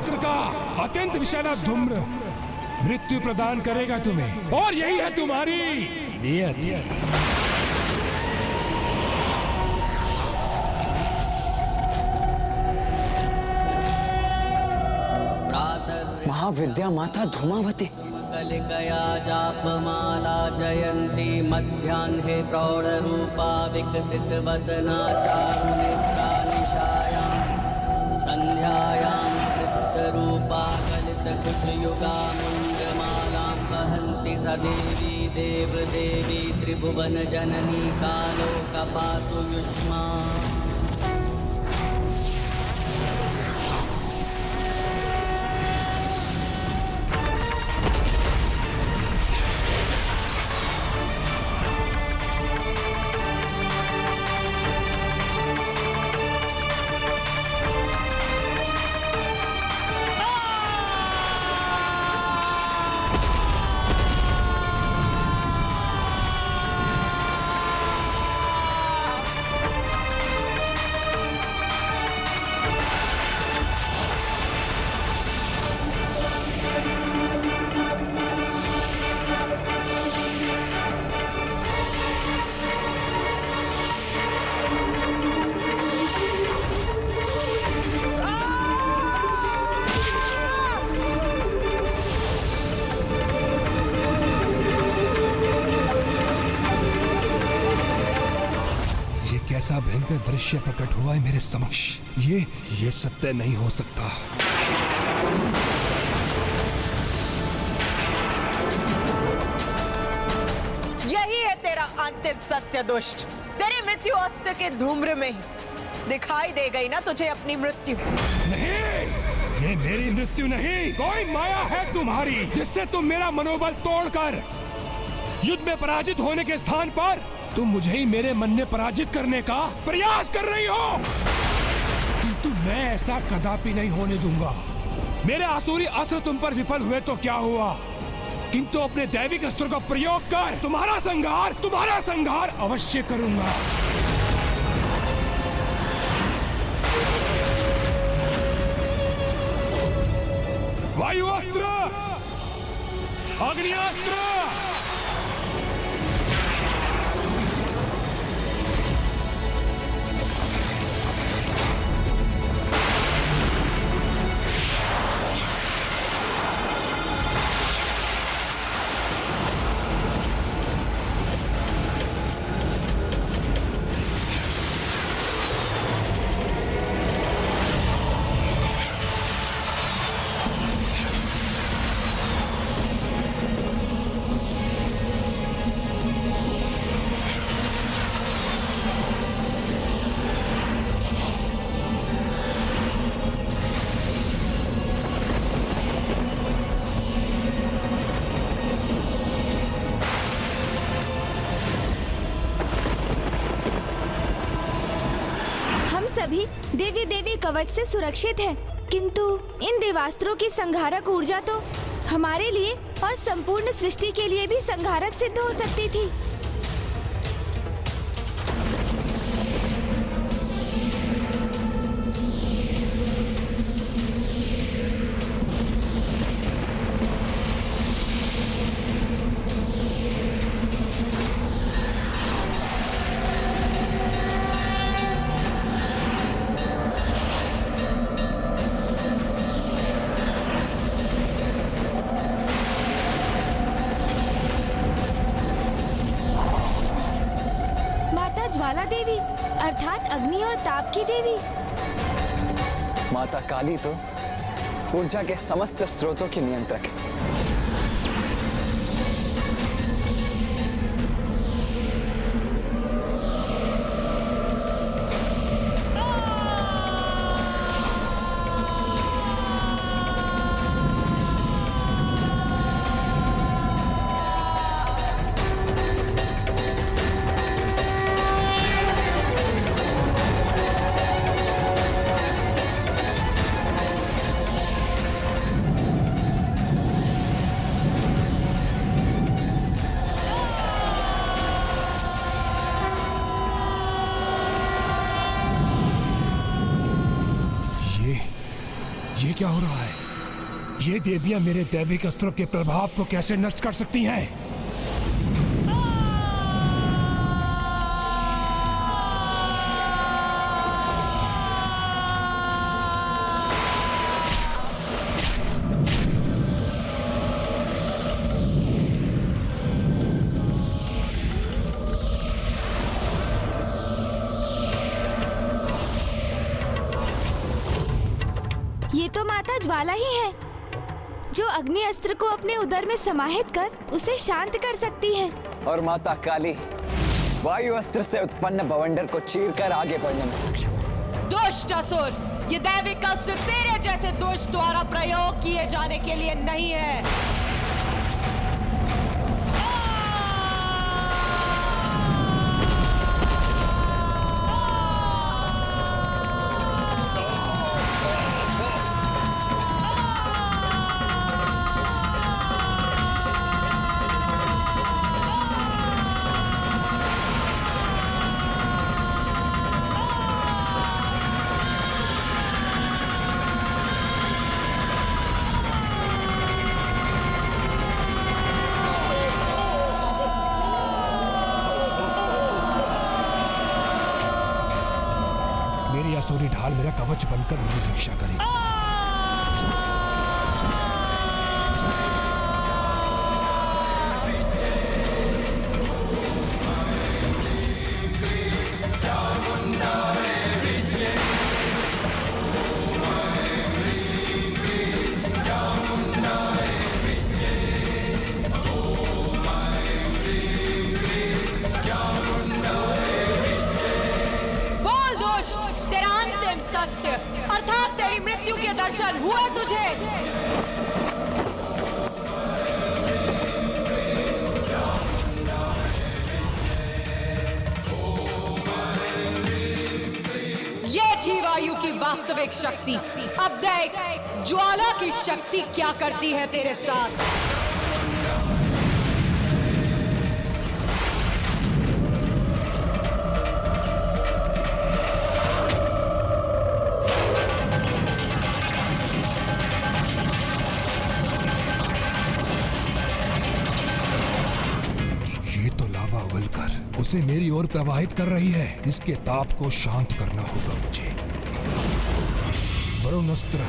अस्त्र का अत्यंत विषैला धूम्र मृत्यु प्रदान करेगा तुम्हें, और यही है तुम्हारी नियत। महाविद्या माता धूमावती कलिकया जापमाला जयंती मध्याह्ने प्रौढ़रूपा विकसित वदना चारुनेत्रा निशायां संध्यायां कृतरूपा गलित कुचयुगा मुंडमालां वहन्ति स देवी देवदेवी त्रिभुवन जननी कालो कपातु युष्मा। कैसा भयंकर दृश्य प्रकट हुआ है मेरे समक्ष। ये सत्य नहीं हो सकता। यही है तेरा अंतिम सत्य दुष्ट। तेरी मृत्यु अस्त्र के धूम्र में ही दिखाई दे गई ना तुझे अपनी मृत्यु। नहीं, ये मेरी मृत्यु नहीं, कोई माया है तुम्हारी जिससे तुम मेरा मनोबल तोड़कर युद्ध में पराजित होने के स्थान पर तुम मुझे ही मेरे मन में पराजित करने का प्रयास कर रही हो, किंतु मैं ऐसा कदापि नहीं होने दूंगा। मेरे आसुरी अस्त्र तुम पर विफल हुए तो क्या हुआ, किंतु अपने दैविक अस्त्र का प्रयोग कर तुम्हारा संहार अवश्य करूंगा। वायु अस्त्र, अग्नियास्त्र, सभी देवी देवी कवच से सुरक्षित हैं, किंतु इन देवास्त्रों की संहारक ऊर्जा तो हमारे लिए और संपूर्ण सृष्टि के लिए भी संहारक सिद्ध हो सकती थी। ज्वाला देवी अर्थात अग्नि और ताप की देवी। माता काली तो ऊर्जा के समस्त स्रोतों की नियंत्रक है। क्या हो रहा है? ये देवियां मेरे दैविक अस्त्रों के प्रभाव को कैसे नष्ट कर सकती हैं? ये तो माता ज्वाला ही है, जो अग्नि अस्त्र को अपने उदर में समाहित कर उसे शांत कर सकती है। और माता काली वायु अस्त्र से उत्पन्न बवंडर को चीरकर आगे बढ़ने में सक्षम है। दुष्ट असुर, ये दैविक अस्त्र तेरे जैसे दुष्ट द्वारा प्रयोग किए जाने के लिए नहीं है। मेरी असुरी ढाल मेरा कवच बनकर मेरी रक्षा करे। अर्थात तेरी मृत्यु के दर्शन हुए तुझे। ये थी वायु की वास्तविक शक्ति। अब देख ज्वाला की शक्ति क्या करती है तेरे साथ। उसे मेरी ओर प्रवाहित कर रही है। इसके ताप को शांत करना होगा मुझे। वरुण अस्त्र।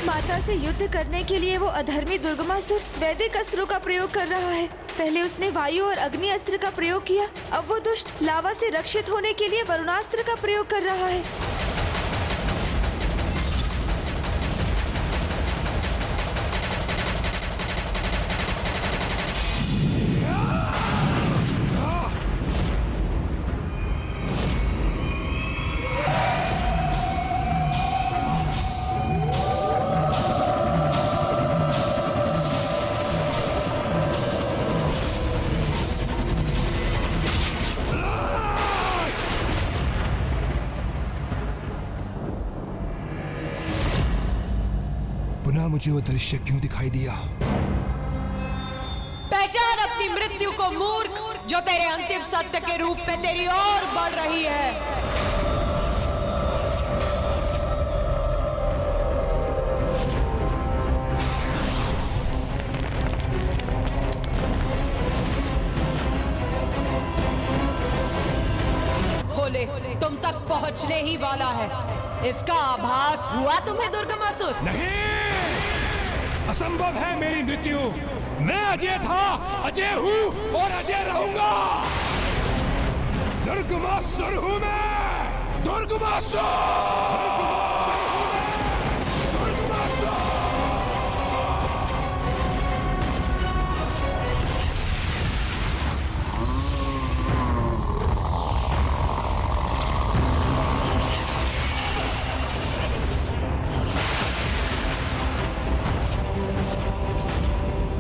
माता से युद्ध करने के लिए वो अधर्मी दुर्गमासुर वैदिक अस्त्रों का प्रयोग कर रहा है। पहले उसने वायु और अग्नि अस्त्र का प्रयोग किया, अब वो दुष्ट लावा से रक्षित होने के लिए वरुणास्त्र का प्रयोग कर रहा है। पुनः मुझे वो दृश्य क्यों दिखाई दिया? पहचान अपनी मृत्यु को मूर्ख, जो तेरे अंतिम सत्य के रूप में तेरी ओर बढ़ रही है। खोले तुम तक पहुंचने ही वाला है। इसका आभास हुआ तुम्हें दुर्गमासुर? नहीं, असंभव है मेरी मृत्यु। मैं अजय था, अजय हूँ और अजय रहूंगा। दुर्गमासुर हूँ मैं, दुर्गमासुर।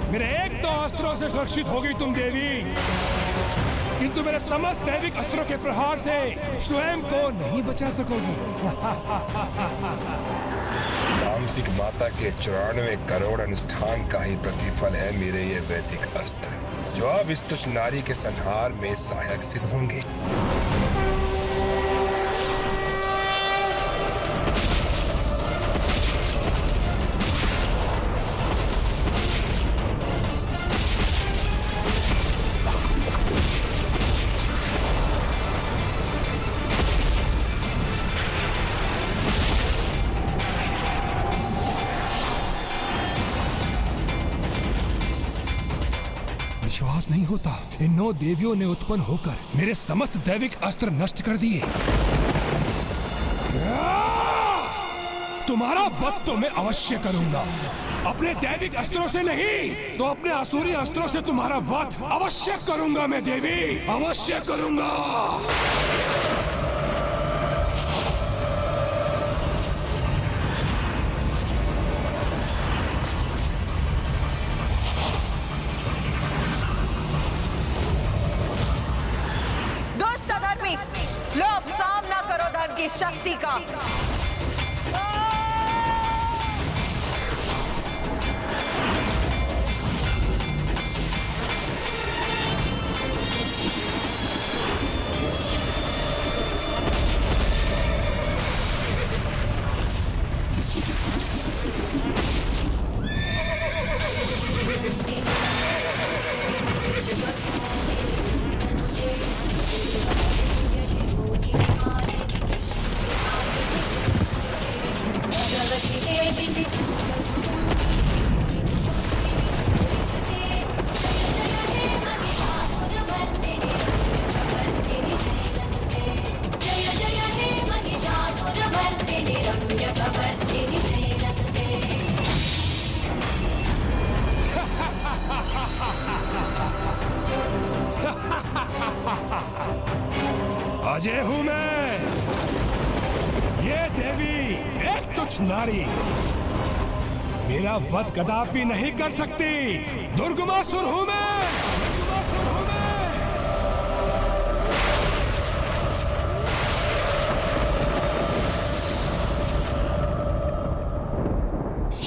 मेरे एक तो अस्त्रों से सुरक्षित होगी तुम देवी, किंतु मेरे समस्त दैविक अस्त्रों के प्रहार से स्वयं को नहीं बचा सकोगी। तामसिक माता के 94 करोड़ अनुष्ठान का ही प्रतिफल है मेरे ये वैदिक अस्त्र, जो अब इस तुच्छ नारी के संहार में सहायक सिद्ध होंगे। विश्वास नहीं होता, इन 9 देवियों ने उत्पन्न होकर मेरे समस्त दैविक अस्त्र नष्ट कर दिए। तुम्हारा वध तो मैं अवश्य करूंगा, अपने दैविक अस्त्रों से नहीं तो अपने आसुरी अस्त्रों से तुम्हारा वध अवश्य करूंगा मैं देवी, अवश्य करूंगा। लो अब सामना करो धन की शक्ति का। अजय हूं मैं, ये देवी एक तुच्छ नारी मेरा वध कदापि नहीं कर सकती। दुर्गमासुर हूं मैं, दुर्गमासुर हूं मैं।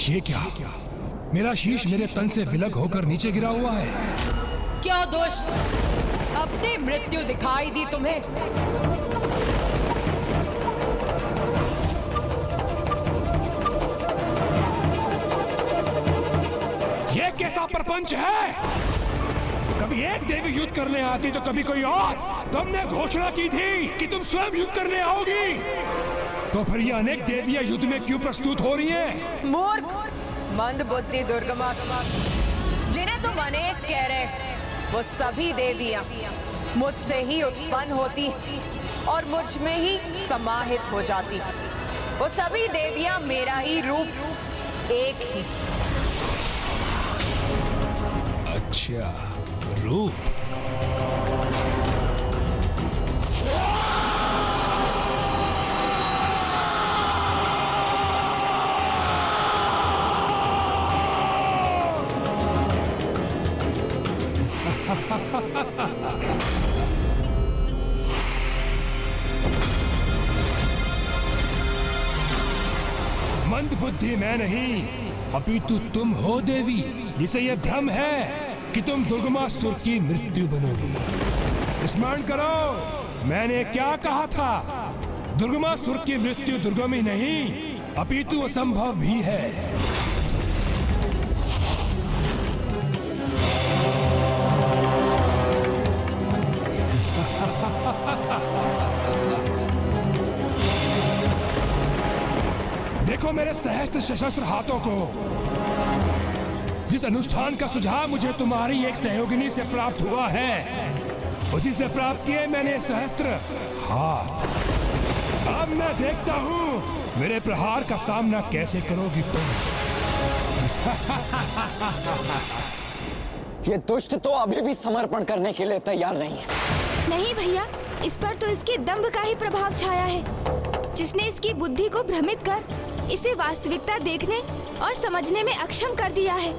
ये क्या? मेरा शीश मेरे तन से विलग होकर नीचे गिरा हुआ है। क्या दोष? अपनी मृत्यु दिखाई दी तुम्हें? ये कैसा प्रपंच है? कभी एक देवी युद्ध करने आती तो कभी कोई और। तुमने घोषणा की थी कि तुम स्वयं युद्ध करने आओगी, तो फिर ये अनेक देवियां युद्ध में क्यों प्रस्तुत हो रही हैं? मूर्ख, मंद बुद्धि दुर्गमासुर, जिन्हें तुम अनेक कह रहे, वो सभी देवियां मुझसे ही उत्पन्न होती और मुझ में ही समाहित हो जाती। वो सभी देवियां मेरा ही रूप, एक ही। अच्छा, रूप। मंद बुद्धि मैं नहीं, अपितु तुम हो देवी, जिसे यह भ्रम है कि तुम दुर्गमासुर की मृत्यु बनोगी। स्मरण करो, मैंने क्या कहा था? दुर्गमासुर की मृत्यु दुर्गम ही नहीं, अपितु असंभव भी है। देखो मेरे सहस्त्र सशस्त्र हाथों को। जिस अनुष्ठान का सुझाव मुझे तुम्हारी एक सहयोगिनी से प्राप्त हुआ है, उसी से प्राप्त किए मैंने सहस्त्र हाथ। अब मैं देखता हूं मेरे प्रहार का सामना कैसे करोगी तुम। ये दुष्ट तो अभी भी समर्पण करने के लिए तैयार नहीं है। नहीं भैया, इस पर तो इसके दंभ का ही प्रभाव छाया है, जिसने इसकी बुद्धि को भ्रमित कर इसे वास्तविकता देखने और समझने में अक्षम कर दिया है।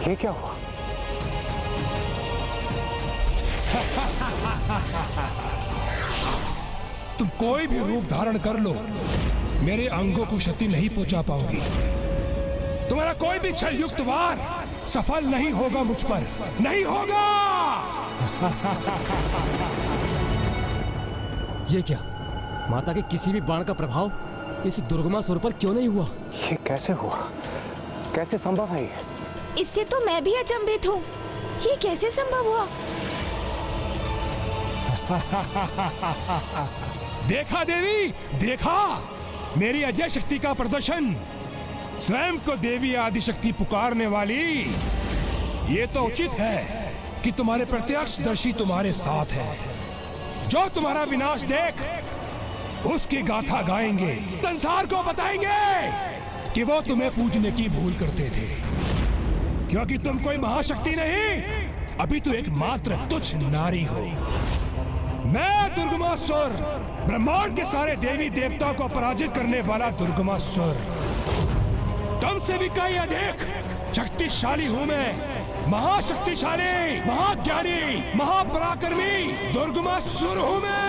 ये क्या हुआ? तुम कोई भी रूप धारण कर लो, मेरे अंगों को क्षति नहीं पहुंचा पाओगी। तुम्हारा कोई भी छल युक्त वार सफल नहीं होगा मुझ पर, नहीं होगा। ये क्या? माता के किसी भी बाण का प्रभाव इस दुर्गमासुर पर क्यों नहीं हुआ? ये कैसे हुआ? कैसे संभव है ये? इससे तो मैं भी अचंभित हूँ। ये कैसे संभव हुआ? देखा देवी, देखा मेरी अजय शक्ति का प्रदर्शन। स्वयं को देवी आदिशक्ति पुकारने वाली। ये तो उचित है कि तुम्हारे प्रत्यक्षदर्शी तुम्हारे साथ है, जो तुम्हारा विनाश देख उसकी गाथा गाएंगे, संसार को बताएंगे कि वो तुम्हें पूजने की भूल करते थे, क्योंकि तुम कोई महाशक्ति नहीं, अभी तो एक मात्र तुच्छ नारी हो। मैं दुर्गमासुर, ब्रह्मांड के सारे देवी देवताओं को पराजित करने वाला दुर्गमासुर, तुमसे भी कहीं अधिक शक्तिशाली हूं मैं। महाशक्तिशाली, महाज्ञानी, महापराक्रमी दुर्गमासुर हूं मैं।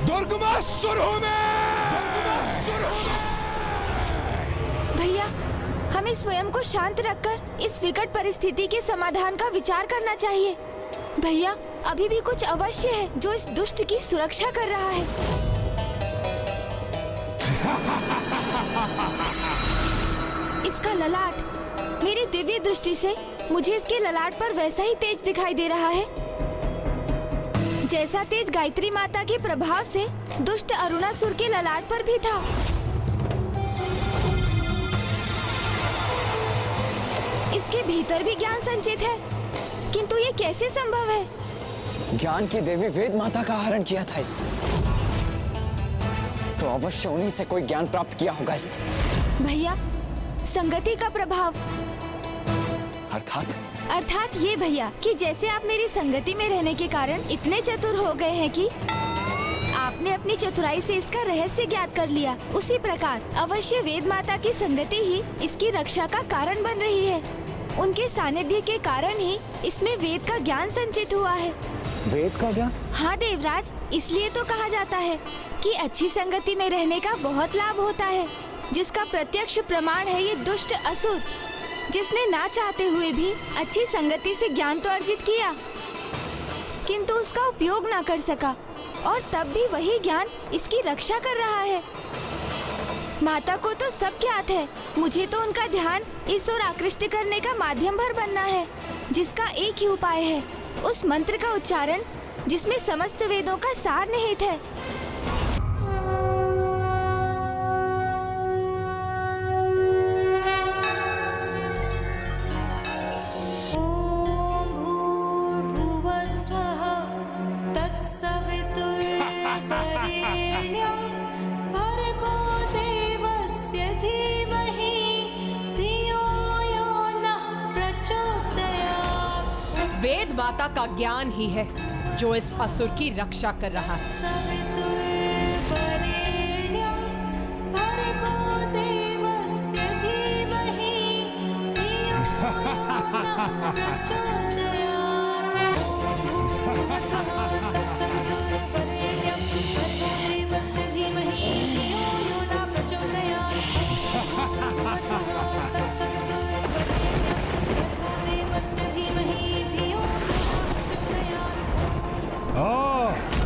दुर्गमासुर हूं मैं। भैया, हमें स्वयं को शांत रखकर इस विकट परिस्थिति के समाधान का विचार करना चाहिए। भैया, अभी भी कुछ अवश्य है जो इस दुष्ट की सुरक्षा कर रहा है। इसका ललाट, मेरी दिव्य दृष्टि से मुझे इसके ललाट पर वैसा ही तेज दिखाई दे रहा है जैसा तेज गायत्री माता के प्रभाव से दुष्ट अरुणासुर के ललाट पर भी था। इसके भीतर भी ज्ञान संचित है, किंतु ये कैसे संभव है? ज्ञान की देवी वेद माता का आहरण किया था इसने, तो अवश्य उन्हीं से कोई ज्ञान प्राप्त किया होगा इसने। भैया, संगति का प्रभाव। अर्थात ये भैया कि जैसे आप मेरी संगति में रहने के कारण इतने चतुर हो गए हैं कि आपने अपनी चतुराई से इसका रहस्य ज्ञात कर लिया, उसी प्रकार अवश्य वेद माता की संगति ही इसकी रक्षा का कारण बन रही है। उनके सानिध्य के कारण ही इसमें वेद का ज्ञान संचित हुआ है। वेद का ज्ञान? हाँ देवराज, इसलिए तो कहा जाता है कि अच्छी संगति में रहने का बहुत लाभ होता है, जिसका प्रत्यक्ष प्रमाण है ये दुष्ट असुर, जिसने ना चाहते हुए भी अच्छी संगति से ज्ञान तो अर्जित किया, किंतु उसका उपयोग ना कर सका, और तब भी वही ज्ञान इसकी रक्षा कर रहा है। माता को तो सब ज्ञात है, मुझे तो उनका ध्यान इस ओर आकृष्ट करने का माध्यम भर बनना है, जिसका एक ही उपाय है, उस मंत्र का उच्चारण जिसमें समस्त वेदों का सार निहित है। वेद माता का ज्ञान ही है जो इस असुर की रक्षा कर रहा है।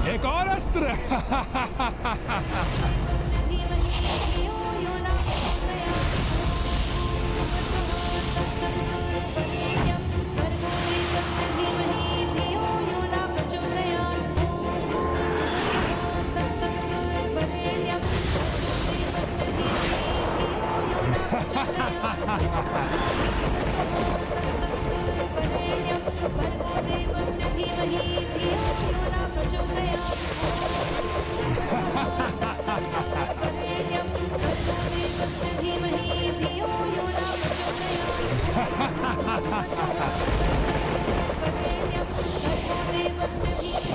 एक और अस्त्र।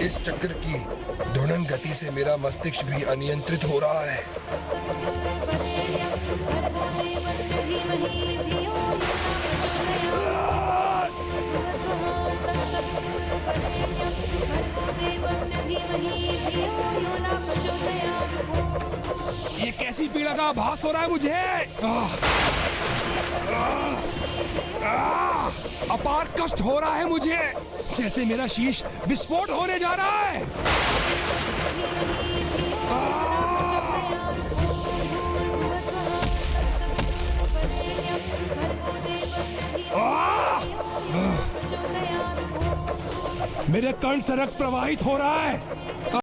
इस चक्र की ध्वनन गति से मेरा मस्तिष्क भी अनियंत्रित हो रहा है। ये कैसी पीड़ा का आभास हो रहा है मुझे। अपार कष्ट हो रहा है मुझे, जैसे मेरा शीश विस्फोट होने जा रहा है। मेरे कर्ण से रक्त प्रवाहित हो रहा है।